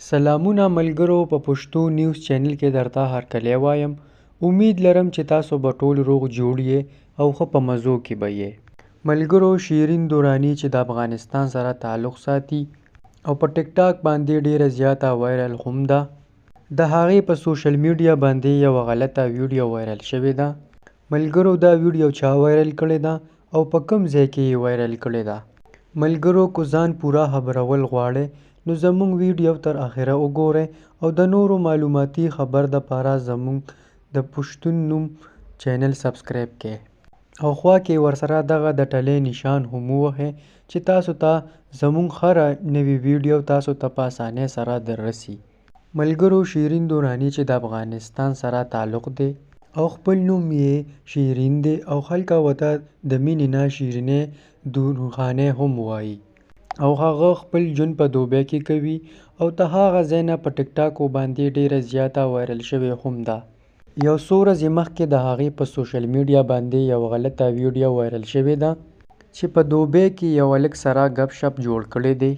سلامونه ملګرو، په پښتو نیوز چینل کې درته هرکلی وایم. امید لرم چې تاسو به ټول روغ جوړ یې او ښه په مزو کې به یې. ملګرو، شیرین دورانی چې د افغانستان سره تعلق ساتي او په ټیک ټاک باندې ډیره زیاته وایرل هم ده، د هغې په سوشل میډیا باندې یوه غلطه ویډیو وایرل شوې ده. ملګرو، دا ویډیو چا وایرل کړې ده او په کوم ځای کې یې وایرل کړې ده؟ ملګرو، که ځان پوره خبرول غواړئ نو زموږ ویډیو تر اخره وګورئ او د نورو معلوماتي خبر دپاره زموږ د پښتون نوم چینل سبسکرایب کړئ او خوا کې ورسره دغه د ټلۍ نشان هم ووهئ چې تاسو ته زموږ هره نوې ویډیو تاسو ته په اسانۍ سره در رسي. ملګرو، شیرین دورانی چې د افغانستان سره تعلق دی او خپل نوم یې شیرین دی او خلک ورته د مینې نه شیرینې دورخانۍ هم وایي او هغه خپل ژوند په دوبۍ کې کوي او د هغه ځای نه په ټیک ټاکو باندې ډیره زیاته وایرل شوې هم ده. یو څو ورځې مخکې د هغې په سوشل میډیا باندې یو غلطه ویډیو وایرل شوې ده چې په دوبۍ کې یو هلک سره ګپ شپ جوړ کړی دی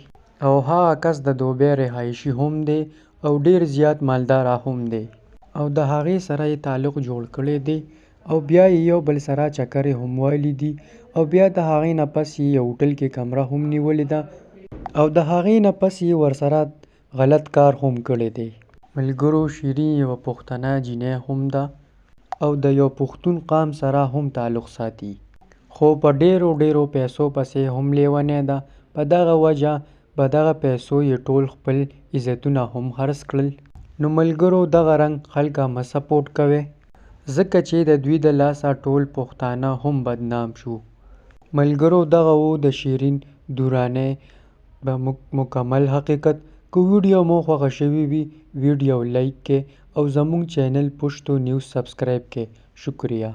او هغه کس د دوبۍ رهایشي هم دی او ډیر زیات مالداره هم دی او د هغې سره یې تعلق جوړ کړی دی او بیا یې یو بل سره چکرې هم وهلي دي او بیا د هغې نه پس یې یو هوټل کې کمره هم نیولې ده او د هغې نه پس یې ورسره غلط کار هم کړی دی. ملګرو، شیرین یوه پښتنه جینۍ هم ده او د یو پښتون قام سره هم تعلق ساتي، خو په ډیرو پیسو پسې هم لیونۍ ده. په دغه وجه په دغه پیسو یې ټول خپل عزتونه هم خرڅ کړل. نو ملګرو، دغه رنګ خلکه مه سپورټ کوئ ځکه چې د دوی د لاسه ټول پښتانه هم بدنام شو. ملګرو، دغه و د شیرین دورانی په مکمل حقیقت. که ویډیو مو خوښه شوې وي ویډیو لایک کړئ او زموږ چینل پښتو نیوز سبسکرایب کړئ. شکریه.